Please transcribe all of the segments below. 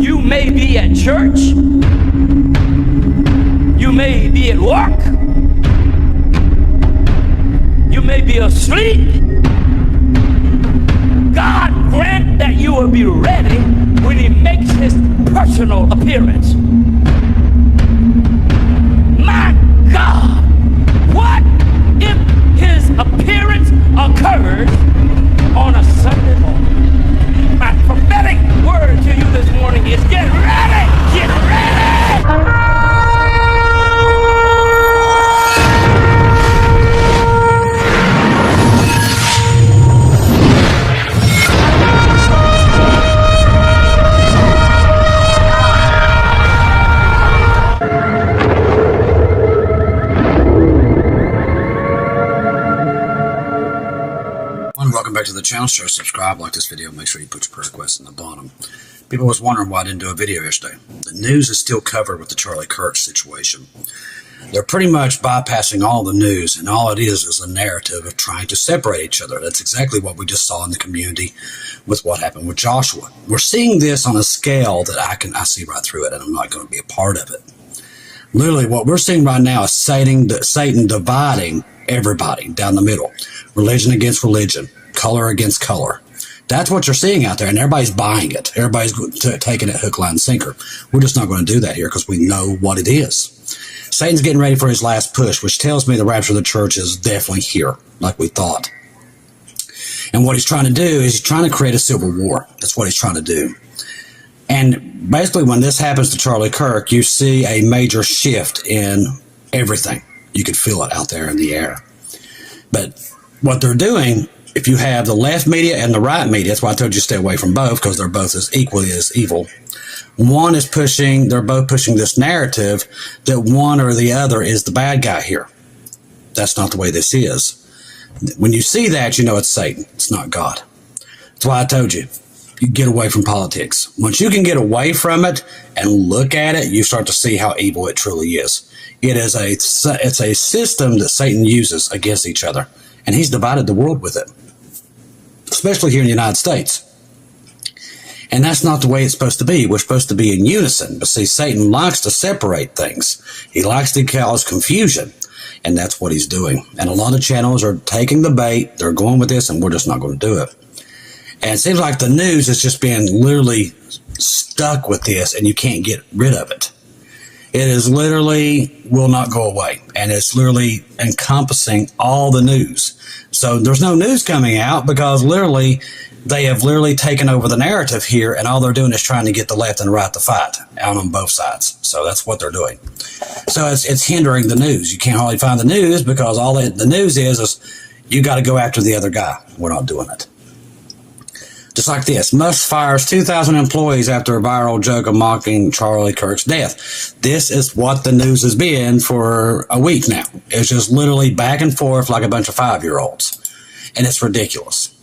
You may be at church. You may be at work. You may be asleep. God grant that you will be ready when he makes his personal appearance. My God, what if his appearance occurs on a Sunday morning? My prophetic word to you this morning is get ready, get ready. Welcome back to the channel. Sure, subscribe, like this video, make sure you put your prayer requests in the bottom. People was wondering why I didn't do a video yesterday. The news is still covered with the Charlie Kirk situation. They're pretty much bypassing all the news, and all it is a narrative of trying to separate each other. That's exactly what we just saw in the community with what happened with Joshua. We're seeing this on a scale that I see right through it, and I'm not going to be a part of it. Literally, what we're seeing right now is Satan dividing everybody down the middle. Religion against religion. Color against color. That's what you're seeing out there, and everybody's buying it. Everybody's taking it hook, line, and sinker. We're just not going to do that here because we know what it is. Satan's getting ready for his last push, which tells me the rapture of the church is definitely here, like we thought. And what he's trying to do is he's trying to create a civil war. That's what he's trying to do. And basically, when this happens to Charlie Kirk, you see a major shift in everything. You could feel it out there in the air. But what they're doing, if you have the left media and the right media, that's why I told you to stay away from both, because they're both as equally as evil. One is they're both pushing this narrative that one or the other is the bad guy here. That's not the way this is. When you see that, you know it's Satan. It's not God. That's why I told you, you get away from politics. Once you can get away from it and look at it, you start to see how evil it truly is. It's a system that Satan uses against each other, and he's divided the world with it, especially here in the United States. And that's not the way it's supposed to be. We're supposed to be in unison. But see, Satan likes to separate things. He likes to cause confusion, and that's what he's doing. And a lot of channels are taking the bait. They're going with this, and we're just not going to do it. And it seems like the news is just being literally stuck with this, and you can't get rid of it. It is literally will not go away, and it's literally encompassing all the news. So there's no news coming out because literally they have literally taken over the narrative here, and all they're doing is trying to get the left and the right to fight out on both sides. So that's what they're doing. So it's hindering the news. You can't hardly find the news because all the news is you got to go after the other guy. We're not doing it. Just like this, Musk fires 2,000 employees after a viral joke of mocking Charlie Kirk's death. This is what the news has been for a week now. It's just literally back and forth like a bunch of 5-year-olds. And it's ridiculous.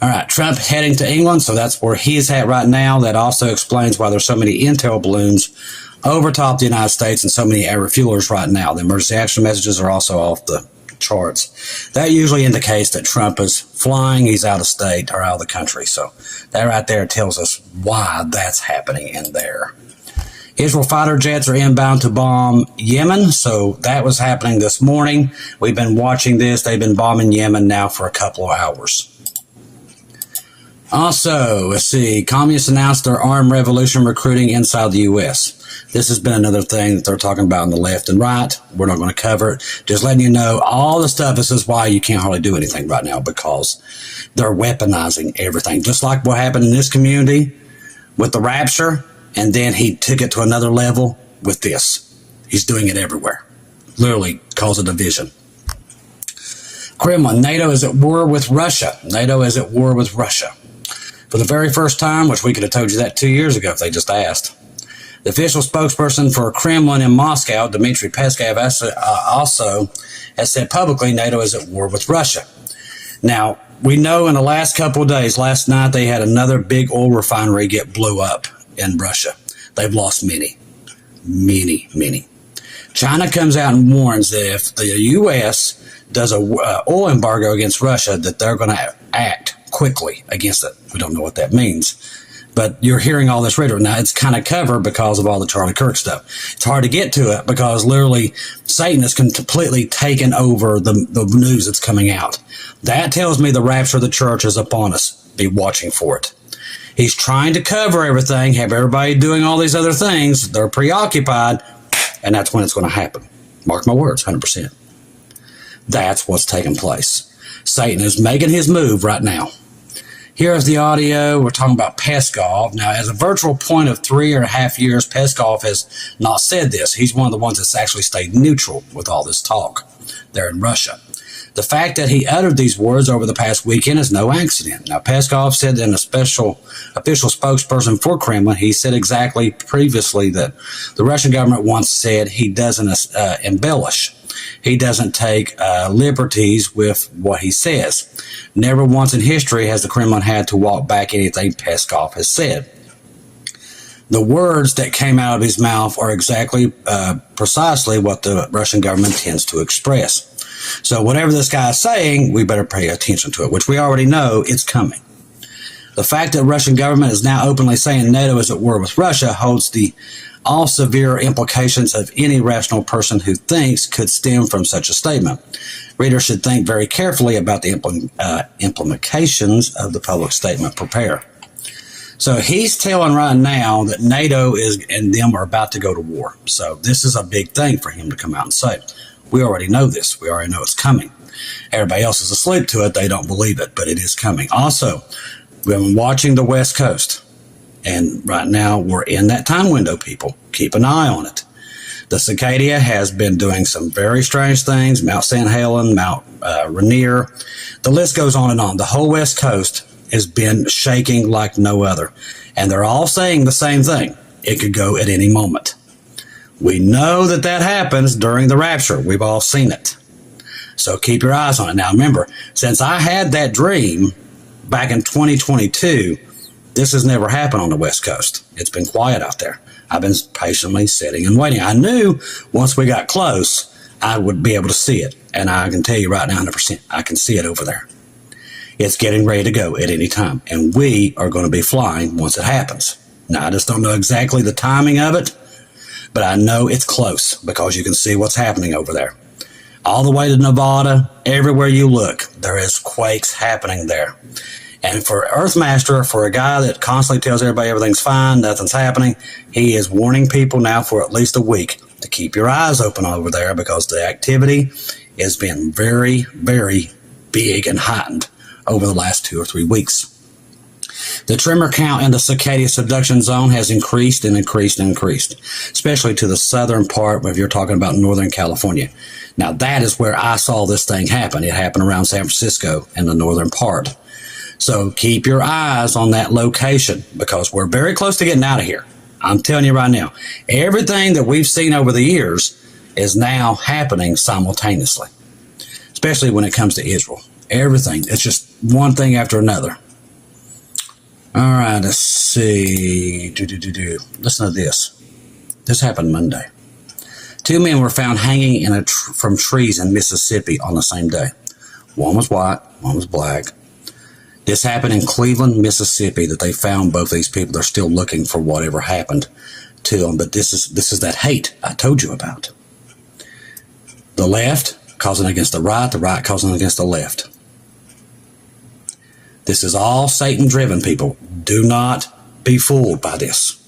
All right, Trump heading to England, so that's where he's at right now. That also explains why there's so many intel balloons over top the United States and so many air refuelers right now. The emergency action messages are also off the charts. That usually indicates that Trump is flying, he's out of state or out of the country. So that right there tells us why that's happening in there. Israel fighter jets are inbound to bomb Yemen. So that was happening this morning. We've been watching this. They've been bombing Yemen now for a couple of hours. Also, let's see, communists announced their armed revolution recruiting inside the U.S. This has been another thing that they're talking about on the left and right. We're not going to cover it. Just letting you know all the stuff. This is why you can't hardly do anything right now, because they're weaponizing everything. Just like what happened in this community with the rapture, and then he took it to another level with this. He's doing it everywhere. Literally cause a division. Kremlin, NATO is at war with Russia. NATO is at war with Russia. For the very first time, which we could have told you that 2 years ago if they just asked. The official spokesperson for Kremlin in Moscow, Dmitry Peskov, also has said publicly NATO is at war with Russia. Now, we know in the last couple of days, last night, they had another big oil refinery get blew up in Russia. They've lost many. China comes out and warns that if the U.S. does a oil embargo against Russia, that they're going to act quickly against it. We don't know what that means. But you're hearing all this rhetoric. Now, it's kind of covered because of all the Charlie Kirk stuff. It's hard to get to it because literally Satan has completely taken over the news that's coming out. That tells me the rapture of the church is upon us. Be watching for it. He's trying to cover everything, have everybody doing all these other things. They're preoccupied, and that's when it's going to happen. Mark my words, 100%. That's what's taking place. Satan is making his move right now. Here's the audio. We're talking about Peskov. Now, as a virtual point of 3.5 years, Peskov has not said this. He's one of the ones that's actually stayed neutral with all this talk there in Russia. The fact that he uttered these words over the past weekend is no accident. Now, Peskov said in a official spokesperson for Kremlin, he said exactly previously that the Russian government once said he doesn't embellish. He doesn't take liberties with what he says. Never once in history has the Kremlin had to walk back anything Peskov has said. The words that came out of his mouth are exactly precisely what the Russian government tends to express. So whatever this guy is saying, we better pay attention to it, which we already know it's coming. The fact that the Russian government is now openly saying NATO is at war with Russia holds all severe implications of any rational person who thinks could stem from such a statement. Readers should think very carefully about the implications of the public statement prepared. So he's telling right now that NATO and them are about to go to war. So this is a big thing for him to come out and say. We already know this. We already know it's coming. Everybody else is asleep to it. They don't believe it, but it is coming. Also, we've been watching the West Coast. And right now, we're in that time window, people. Keep an eye on it. The cicada has been doing some very strange things. Mount St. Helens, Mount Rainier. The list goes on and on. The whole West Coast has been shaking like no other. And they're all saying the same thing. It could go at any moment. We know that happens during the rapture. We've all seen it. So keep your eyes on it. Now, remember, since I had that dream back in 2022, this has never happened on the West Coast. It's been quiet out there. I've been patiently sitting and waiting. I knew once we got close, I would be able to see it. And I can tell you right now, 100%, I can see it over there. It's getting ready to go at any time. And we are going to be flying once it happens. Now, I just don't know exactly the timing of it, but I know it's close because you can see what's happening over there. All the way to Nevada, everywhere you look, there is quakes happening there. And for Earthmaster, for a guy that constantly tells everybody everything's fine, nothing's happening, he is warning people now for at least a week to keep your eyes open over there because the activity has been very, very big and heightened over the last 2 or 3 weeks. The tremor count in the cicada subduction zone has increased and increased and increased, especially to the southern part if you're talking about Northern California. Now, that is where I saw this thing happen. It happened around San Francisco in the northern part. So keep your eyes on that location because we're very close to getting out of here. I'm telling you right now, everything that we've seen over the years is now happening simultaneously, especially when it comes to Israel. Everything. It's just one thing after another. All right, let's see. Listen to this. This happened Monday. 2 men were found hanging from trees in Mississippi on the same day. One was white, one was black. This happened in Cleveland, Mississippi, that they found both these people. They're still looking for whatever happened to them. But this is that hate I told you about. The left causing against the right causing against the left. This is all Satan-driven, people. Do not be fooled by this.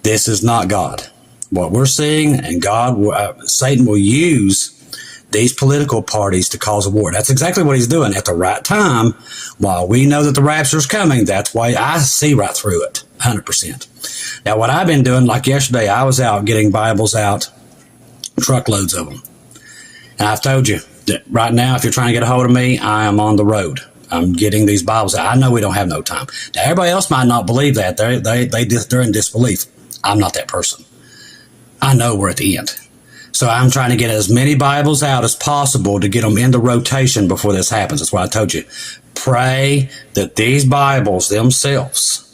This is not God. What we're seeing, and Satan will use these political parties to cause a war. That's exactly what he's doing at the right time. While we know that the rapture is coming, that's why I see right through it, 100%. Now, what I've been doing, like yesterday, I was out getting Bibles out, truckloads of them. And I've told you that right now, if you're trying to get a hold of me, I am on the road. I'm getting these Bibles out. I know we don't have no time. Now, everybody else might not believe that. They're in disbelief. I'm not that person. I know we're at the end. So I'm trying to get as many Bibles out as possible to get them into rotation before this happens. That's why I told you. Pray that these Bibles themselves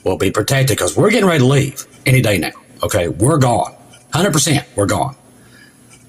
will be protected because we're getting ready to leave any day now. Okay, we're gone. 100%, we're gone.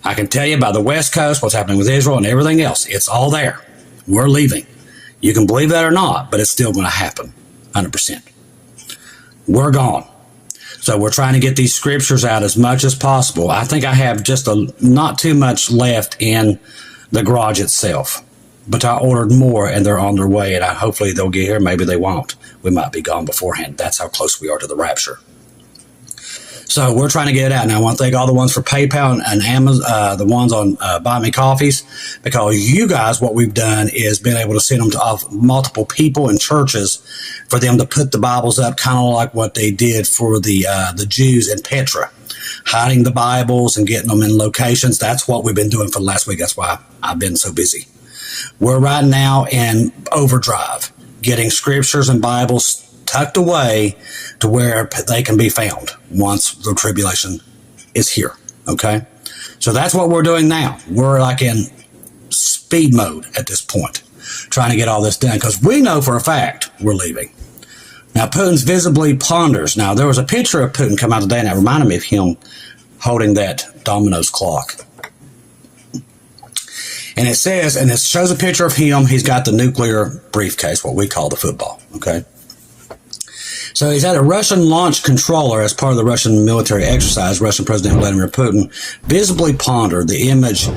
I can tell you by the West Coast what's happening with Israel and everything else. It's all there. We're leaving. You can believe that or not, but it's still going to happen. 100%. we're gone. So we're trying to get these scriptures out as much as possible. I think I have just not too much left in the garage itself, but I ordered more and they're on their way, and hopefully they'll get here. Maybe they won't. We might be gone beforehand. That's how close we are to the rapture. So we're trying to get it out. Now, I want to thank all the ones for PayPal and Amazon, the ones on Buy Me Coffees, because you guys, what we've done is been able to send them to multiple people and churches for them to put the Bibles up, kind of like what they did for the Jews in Petra, hiding the Bibles and getting them in locations. That's what we've been doing for the last week. That's why I've been so busy. We're right now in overdrive, getting scriptures and Bibles tucked away to where they can be found once the tribulation is here. Okay, so that's what we're doing now. We're like in speed mode at this point, trying to get all this done, because we know for a fact we're leaving. Now, Putin's visibly ponders. Now, there was a picture of Putin come out today, and that reminded me of him holding that Domino's clock. And it says, and it shows a picture of him. He's got the nuclear briefcase, what we call the football. Okay. So he's at a Russian launch controller as part of the Russian military exercise. Russian President Vladimir Putin visibly pondered. The image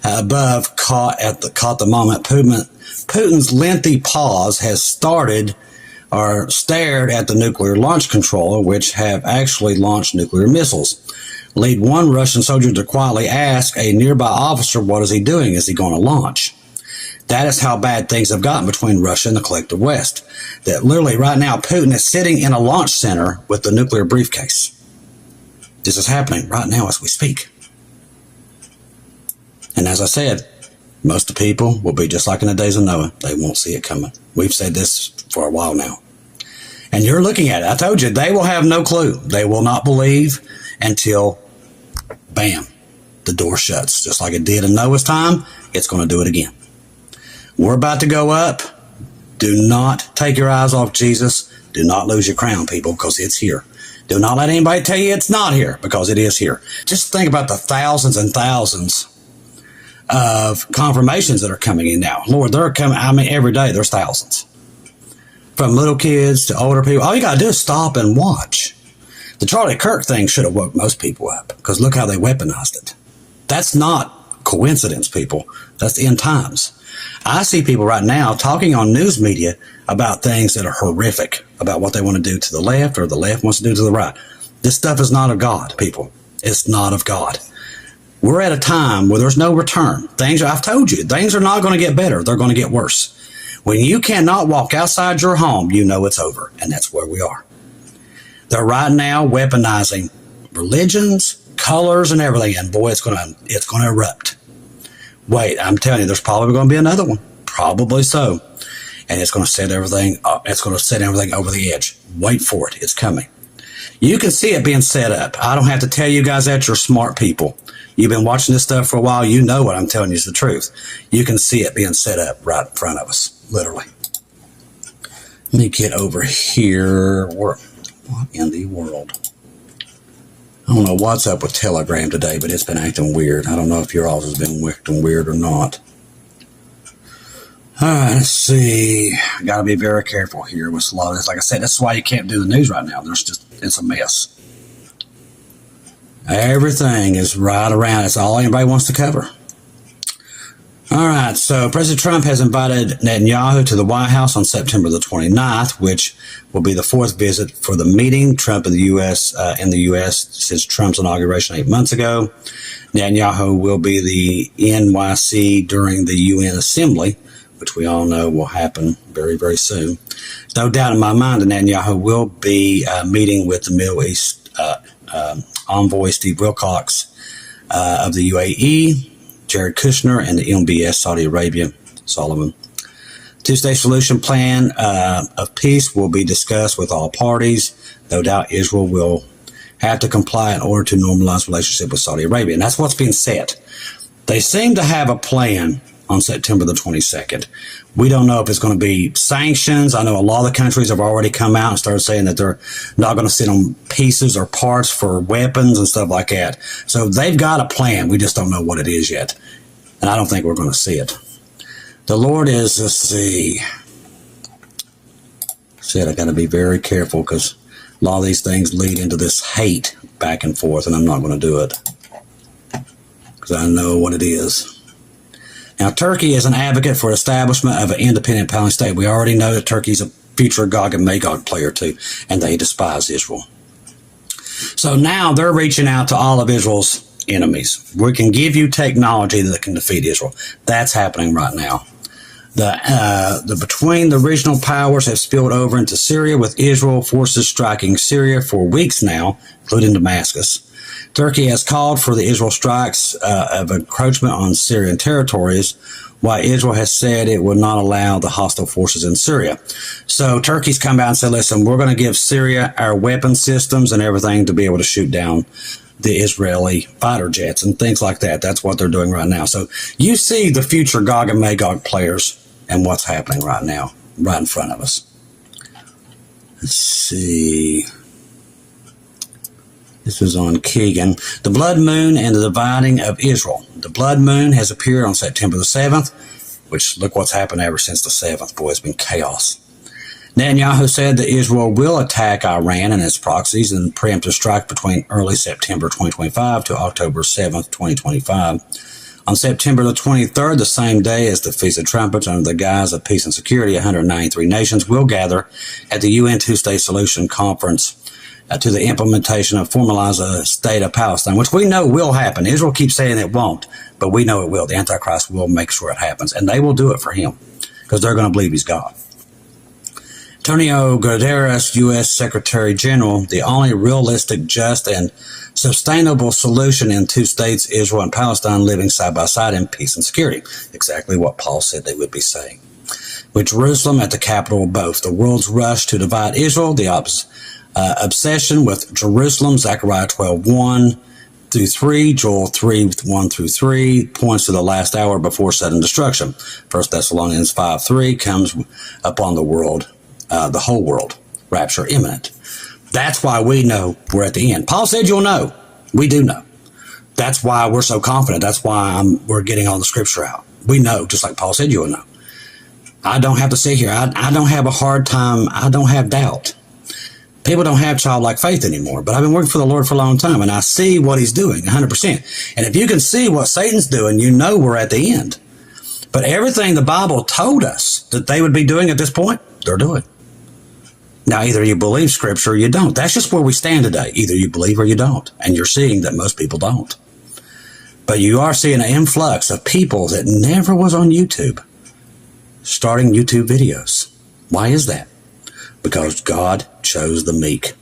above caught the moment. Putin's lengthy pause has started or stared at the nuclear launch controller, which have actually launched nuclear missiles. Lead one Russian soldier to quietly ask a nearby officer, what is he doing? Is he going to launch? That is how bad things have gotten between Russia and the collective West. That literally right now, Putin is sitting in a launch center with the nuclear briefcase. This is happening right now as we speak. And as I said, most of the people will be just like in the days of Noah. They won't see it coming. We've said this for a while now. And you're looking at it. I told you, they will have no clue. They will not believe until, bam, the door shuts. Just like it did in Noah's time, it's going to do it again. We're about to go up. Do not take your eyes off Jesus. Do not lose your crown, people, because it's here. Do not let anybody tell you it's not here, because it is here. Just think about the thousands and thousands of confirmations that are coming in now. Lord, they're coming. I mean, every day there's thousands. From little kids to older people. All you got to do is stop and watch. The Charlie Kirk thing should have woke most people up, because look how they weaponized it. That's not coincidence, people. That's the end times. I see people right now talking on news media about things that are horrific, about what they want to do to the left or the left wants to do to the right. This stuff is not of God, people. It's not of God. We're at a time where there's no return. I've told you, things are not going to get better. They're going to get worse. When you cannot walk outside your home, you know it's over. And that's where we are. They're right now weaponizing religions, colors, and everything. And boy, it's going to erupt. Wait, I'm telling you, there's probably going to be another one. Probably so. And it's going to set everything up. It's going to set everything over the edge. Wait for it. It's coming. You can see it being set up. I don't have to tell you guys that. You're smart people. You've been watching this stuff for a while. You know what I'm telling you is the truth. You can see it being set up right in front of us, literally. Let me get over here. What in the world? I don't know what's up with Telegram today, but it's been acting weird. I don't know if your all has been acting weird or not. All right, let's see. I got to be very careful here with a lot of this. Like I said, that's why you can't do the news right now. It's a mess. Everything is right around. It's all anybody wants to cover. All right, so President Trump has invited Netanyahu to the White House on September the 29th, which will be the fourth visit for the meeting. Trump in the U.S. Since Trump's inauguration 8 months ago. Netanyahu will be the NYC during the UN Assembly, which we all know will happen very, very soon. No doubt in my mind that Netanyahu will be meeting with the Middle East envoy Steve Wilcox of the UAE, Jared Kushner, and the MBS Saudi Arabia, Solomon. Two-state solution plan of peace will be discussed with all parties. No doubt Israel will have to comply in order to normalize relationship with Saudi Arabia. And that's what's being said. They seem to have a plan on September the 22nd. We don't know if it's going to be sanctions. I know a lot of the countries have already come out and started saying that they're not going to sit on pieces or parts for weapons and stuff like that. So they've got a plan. We just don't know what it is yet. And I don't think we're going to see it. The Lord is, let's see. Said I got to be very careful because A lot of these things lead into this hate back and forth, and I'm not going to do it because I know what it is. Now, Turkey is an advocate for establishment of an independent Palestine state. We already know that Turkey's a future Gog and Magog player too, and they despise Israel. So now they're reaching out to all of Israel's enemies. We can give you technology that can defeat Israel. That's happening right now. Between the regional powers have spilled over into Syria, with Israel forces striking Syria for weeks now, including Damascus. Turkey has called for the Israel strikes of encroachment on Syrian territories, while Israel has said it will not allow the hostile forces in Syria. So Turkey's come out and said, listen, we're going to give Syria our weapon systems and everything to be able to shoot down the Israeli fighter jets and things like that. That's what they're doing right now. So you see the future Gog and Magog players and what's happening right now, right in front of us. Let's see. This is on Keegan. The blood moon and the dividing of Israel. The blood moon has appeared on September the 7th, which look what's happened ever since the 7th. Boy, it's been chaos. Netanyahu said that Israel will attack Iran and its proxies in preemptive strike between early September 2025 to October 7th, 2025. On September the 23rd, the same day as the Feast of Trumpets, under the guise of peace and security, 193 nations will gather at the UN Two-State Solution Conference to the implementation of formalize a state of Palestine, which we know will happen. Israel keeps saying it won't, but we know it will. The Antichrist will make sure it happens, and they will do it for him because they're going to believe he's God. Antonio Guterres, U.S. Secretary General, the only realistic, just, and sustainable solution in two states, Israel and Palestine, living side by side in peace and security. Exactly what Paul said they would be saying. With Jerusalem at the capital of both. The world's rush to divide Israel, the obsession with Jerusalem, Zechariah 12:1-3, Joel 3:1-3, points to the last hour before sudden destruction. 1 Thessalonians 5:3 comes upon the world, the whole world, rapture imminent. That's why we know we're at the end. Paul said you'll know. We do know. That's why we're so confident. That's why we're getting all the scripture out. We know, just like Paul said you'll know. I don't have to sit here. I don't have a hard time. I don't have doubt. People don't have childlike faith anymore, but I've been working for the Lord for a long time, and I see what he's doing 100%. And if you can see what Satan's doing, you know we're at the end. But everything the Bible told us that they would be doing at this point, they're doing. Now, either you believe Scripture or you don't. That's just where we stand today. Either you believe or you don't. And you're seeing that most people don't. But you are seeing an influx of people that never was on YouTube starting YouTube videos. Why is that? Because God chose the meek.